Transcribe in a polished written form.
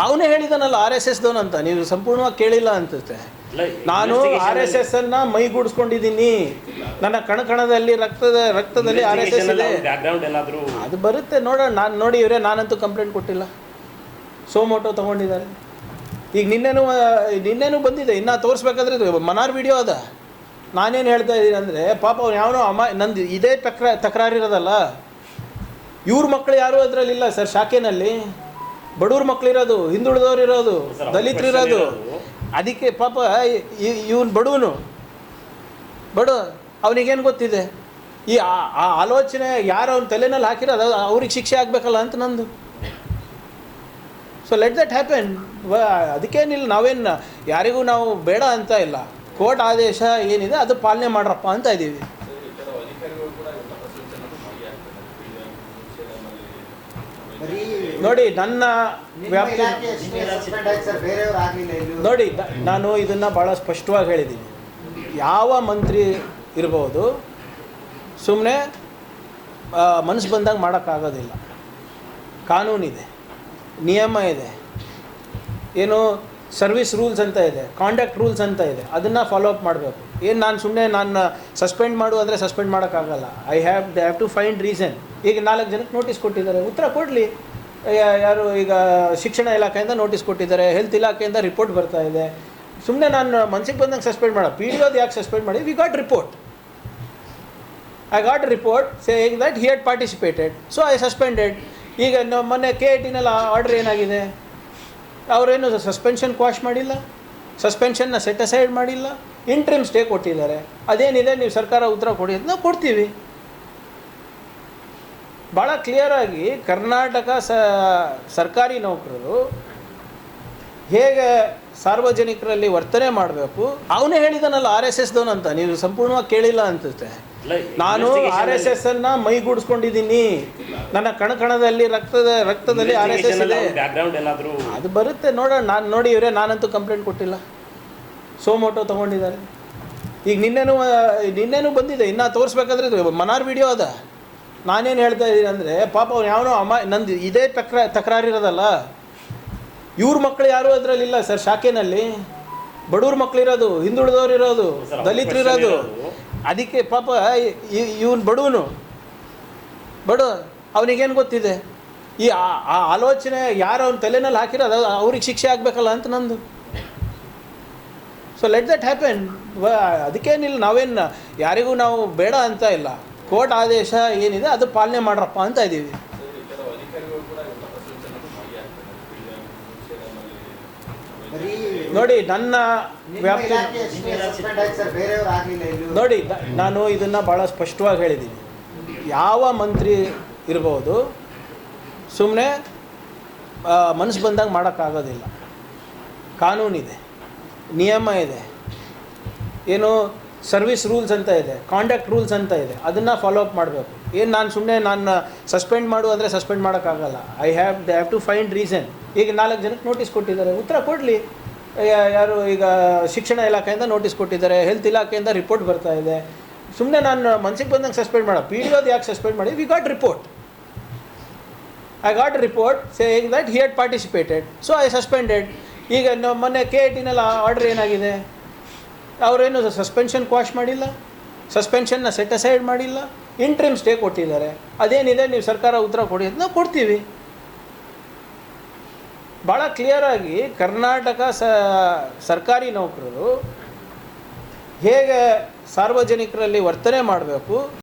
ಅವನೇ ಹೇಳಿದಾನಲ್ಲ RSS ದವನು ಅಂತ. ನೀವು ಸಂಪೂರ್ಣವಾಗಿ ಕೇಳಿಲ್ಲ ಅನ್ಸುತ್ತೆ. ನಾನು RSS ಅನ್ನ ಮೈಗೂಡಿಸ್ಕೊಂಡಿದ್ದೀನಿ, ನನ್ನ ಕಣಕಣದಲ್ಲಿ ರಕ್ತದಲ್ಲಿ RSS ಇದೆ. ಅದು ಬರುತ್ತೆ ನೋಡೋಣ. ನಾನು ನೋಡಿ ಇವರೇ, ನಾನಂತೂ ಕಂಪ್ಲೇಂಟ್ ಕೊಟ್ಟಿಲ್ಲ. ಸೋಮೋಟೋ ತೊಗೊಂಡಿದ್ದಾರೆ. ಈಗ ನಿನ್ನೆನೂ ಬಂದಿದೆ, ಇನ್ನೂ ತೋರಿಸ್ಬೇಕಾದ್ರೆ ಮನಾರ್ ವಿಡಿಯೋ ಅದ. ನಾನೇನು ಹೇಳ್ತಾ ಇದ್ದೀನಿ ಅಂದರೆ, ಪಾಪ ಅವ್ನು ಯಾವನೋ ನಂದು ಇದೇ ತಕರಾರಿರೋದಲ್ಲ. ಇವ್ರ ಮಕ್ಕಳು ಯಾರೂ ಅದರಲ್ಲಿಲ್ಲ ಸರ್. ಶಾಖೆನಲ್ಲಿ ಬಡವ್ರ ಮಕ್ಕಳಿರೋದು, ಹಿಂದುಳಿದವ್ರು ಇರೋದು, ದಲಿತರಿರೋದು. ಅದಕ್ಕೆ ಪಾಪ ಇವನು ಬಡವನು ಅವನಿಗೇನು ಗೊತ್ತಿದೆ? ಈ ಆಲೋಚನೆ ಯಾರು ಅವ್ನ ತಲೆನಲ್ಲಿ ಹಾಕಿರೋದು ಅವ್ರಿಗೆ ಶಿಕ್ಷೆ ಆಗಬೇಕಲ್ಲ ಅಂತ ನಂದು. So let that happen. ಅದಕ್ಕೇನಿಲ್ಲ, ನಾವೇನು ಯಾರಿಗೂ ನಾವು ಬೇಡ ಅಂತ ಇಲ್ಲ. ಕೋರ್ಟ್ ಆದೇಶ ಏನಿದೆ ಅದು ಪಾಲನೆ ಮಾಡ್ರಪ್ಪ ಅಂತ ಇದ್ದೀವಿ. ನೋಡಿ ನನ್ನ ವ್ಯಾಪ್ತಿ ನೋಡಿ, ನಾನು ಇದನ್ನು ಭಾಳ ಸ್ಪಷ್ಟವಾಗಿ ಹೇಳಿದ್ದೀನಿ. ಯಾವ ಮಂತ್ರಿ ಇರ್ಬೋದು, ಸುಮ್ಮನೆ ಮನಸ್ಸು ಬಂದಾಗ ಮಾಡೋಕ್ಕಾಗೋದಿಲ್ಲ. ಕಾನೂನಿದೆ, ನಿಯಮ ಇದೆ, ಏನು ಸರ್ವಿಸ್ ರೂಲ್ಸ್ ಅಂತ ಇದೆ, ಕಾಂಡಕ್ಟ್ ರೂಲ್ಸ್ ಅಂತ ಇದೆ. ಅದನ್ನು ಫಾಲೋ ಅಪ್ ಮಾಡಬೇಕು. ಏನು ನಾನು ಸಸ್ಪೆಂಡ್ ಮಾಡು ಅಂದರೆ ಸಸ್ಪೆಂಡ್ ಮಾಡೋಕ್ಕಾಗಲ್ಲ. They have to find reason. ಈಗ 4 ಜನಕ್ಕೆ ನೋಟಿಸ್ ಕೊಟ್ಟಿದ್ದಾರೆ, ಉತ್ತರ ಕೊಡಲಿ. ಯಾರು ಈಗ ಶಿಕ್ಷಣ ಇಲಾಖೆಯಿಂದ ನೋಟಿಸ್ ಕೊಟ್ಟಿದ್ದಾರೆ, ಹೆಲ್ತ್ ಇಲಾಖೆಯಿಂದ ರಿಪೋರ್ಟ್ ಬರ್ತಾ ಇದೆ. ಸುಮ್ಮನೆ ನಾನು ಮನಸ್ಸಿಗೆ ಬಂದಂಗೆ ಸಸ್ಪೆಂಡ್ ಮಾಡೋ. PDOದು ಯಾಕೆ ಸಸ್ಪೆಂಡ್ ಮಾಡಿ? We got report. I got report saying that he had participated, so I suspended. ಈಗ ಮೊನ್ನೆ KITನಲ್ಲಿ ಆರ್ಡರ್ ಏನಾಗಿದೆ? ಅವರೇನು ಸಸ್ಪೆನ್ಷನ್ ಕ್ವಾಶ್ ಮಾಡಿಲ್ಲ, ಸಸ್ಪೆನ್ಷನ್ನ ಸೆಟ್ ಅಸೈಡ್ ಮಾಡಿಲ್ಲ, ಇಂಟ್ರಿಮ್ ಸ್ಟೇ ಕೊಟ್ಟಿದ್ದಾರೆ. ಅದೇನಿದೆ ನೀವು ಸರ್ಕಾರ ಉತ್ತರ ಕೊಡಿ ಅಂತ ನಾವು ಕೊಡ್ತೀವಿ. ಭಾಳ ಕ್ಲಿಯರಾಗಿ ಕರ್ನಾಟಕ ಸರ್ಕಾರಿ ನೌಕರರು ಹೇಗೆ ಸಾರ್ವಜನಿಕರಲ್ಲಿ ವರ್ತನೆ ಮಾಡಬೇಕು ಅವನೇ ಹೇಳಿದಾನಲ್ಲ RSS ದವನು ಅಂತ. ನೀವು ಸಂಪೂರ್ಣವಾಗಿ ಕೇಳಿಲ್ಲ ಅನ್ಸುತ್ತೆ. ನಾನು RSS ಅನ್ನ ಮೈಗೂಡಿಸ್ಕೊಂಡಿದ್ದೀನಿ, ನನ್ನ ಕಣಕಣದಲ್ಲಿ ರಕ್ತದಲ್ಲಿ RSS ಇದೆ. ಅದು ಬರುತ್ತೆ ನೋಡೋಣ. ನಾನು ನೋಡಿ ಇವರೇ, ನಾನಂತೂ ಕಂಪ್ಲೇಂಟ್ ಕೊಟ್ಟಿಲ್ಲ. ಸೋಮೋಟೋ ತೊಗೊಂಡಿದ್ದಾರೆ. ಈಗ ನಿನ್ನೆನೂ ಬಂದಿದೆ, ಇನ್ನೂ ತೋರಿಸ್ಬೇಕಾದ್ರೆ ಮನಾರ್ ವಿಡಿಯೋ ಅದ. ನಾನೇನು ಹೇಳ್ತಾ ಇದ್ದೀನಿ ಅಂದರೆ, ಪಾಪ ಅವ್ನು ಯಾವನೋ ನಂದು ಇದೇ ತಕರಾರಿರೋದಲ್ಲ. ಇವ್ರ ಮಕ್ಕಳು ಯಾರೂ ಅದರಲ್ಲಿಲ್ಲ ಸರ್. ಶಾಖೆನಲ್ಲಿ ಬಡವ್ರ ಮಕ್ಕಳಿರೋದು, ಹಿಂದುಳಿದವ್ರು ಇರೋದು, ದಲಿತರಿರೋದು. ಅದಕ್ಕೆ ಪಾಪ ಇವನು ಬಡವನು ಅವನಿಗೇನು ಗೊತ್ತಿದೆ? ಈ ಆಲೋಚನೆ ಯಾರು ಅವ್ನ ತಲೆನಲ್ಲಿ ಹಾಕಿರೋದು ಅವ್ರಿಗೆ ಶಿಕ್ಷೆ ಆಗಬೇಕಲ್ಲ ಅಂತ ನಂದು. So let that happen. ಅದಕ್ಕೇನಿಲ್ಲ, ನಾವೇನು ಯಾರಿಗೂ ನಾವು ಬೇಡ ಅಂತ ಇಲ್ಲ. ಕೋರ್ಟ್ ಆದೇಶ ಏನಿದೆ ಅದು ಪಾಲನೆ ಮಾಡ್ರಪ್ಪ ಅಂತ ಇದ್ದೀವಿ. ನೋಡಿ ನನ್ನ ವ್ಯಾಪ್ತಿ ನೋಡಿ, ನಾನು ಇದನ್ನು ಭಾಳ ಸ್ಪಷ್ಟವಾಗಿ ಹೇಳಿದ್ದೀನಿ. ಯಾವ ಮಂತ್ರಿ ಇರ್ಬೋದು, ಸುಮ್ಮನೆ ಮನಸ್ಸು ಬಂದಾಗ ಮಾಡೋಕ್ಕಾಗೋದಿಲ್ಲ. ಕಾನೂನಿದೆ, ನಿಯಮ ಇದೆ, ಏನು ಸರ್ವಿಸ್ ರೂಲ್ಸ್ ಅಂತ ಇದೆ, ಕಾಂಡಕ್ಟ್ ರೂಲ್ಸ್ ಅಂತ ಇದೆ. ಅದನ್ನು ಫಾಲೋ ಅಪ್ ಮಾಡಬೇಕು. ಏನು ನಾನು ಸಸ್ಪೆಂಡ್ ಮಾಡು ಅಂದರೆ ಸಸ್ಪೆಂಡ್ ಮಾಡೋಕ್ಕಾಗಲ್ಲ. They have to find reason. ಈಗ 4 ಜನಕ್ಕೆ ನೋಟಿಸ್ ಕೊಟ್ಟಿದ್ದಾರೆ, ಉತ್ತರ ಕೊಡಲಿ. ಯಾರು ಈಗ ಶಿಕ್ಷಣ ಇಲಾಖೆಯಿಂದ ನೋಟಿಸ್ ಕೊಟ್ಟಿದ್ದಾರೆ, ಹೆಲ್ತ್ ಇಲಾಖೆಯಿಂದ ರಿಪೋರ್ಟ್ ಬರ್ತಾ ಇದೆ. ಸುಮ್ಮನೆ ನಾನು ಮನಸ್ಸಿಗೆ ಬಂದಂಗೆ ಸಸ್ಪೆಂಡ್ ಮಾಡೋ. PDOದು ಯಾಕೆ ಸಸ್ಪೆಂಡ್ ಮಾಡಿ? We got report. I got report saying that he had participated, so I suspended. ಈಗ ಮೊನ್ನೆ KITನಲ್ಲಿ ಆರ್ಡರ್ ಏನಾಗಿದೆ? ಅವರೇನು ಸಸ್ಪೆನ್ಷನ್ ಕ್ವಾಶ್ ಮಾಡಿಲ್ಲ, ಸಸ್ಪೆನ್ಷನ್ನ ಸೆಟ್ ಅಸೈಡ್ ಮಾಡಿಲ್ಲ, ಇಂಟ್ರಿಮ್ ಸ್ಟೇ ಕೊಟ್ಟಿದ್ದಾರೆ. ಅದೇನಿದೆ ನೀವು ಸರ್ಕಾರ ಉತ್ತರ ಕೊಡಿ ಅಂತ ನಾವು ಕೊಡ್ತೀವಿ. ಭಾಳ ಕ್ಲಿಯರಾಗಿ ಕರ್ನಾಟಕ ಸರ್ಕಾರಿ ನೌಕರರು ಹೇಗೆ ಸಾರ್ವಜನಿಕರಲ್ಲಿ ವರ್ತನೆ ಮಾಡಬೇಕು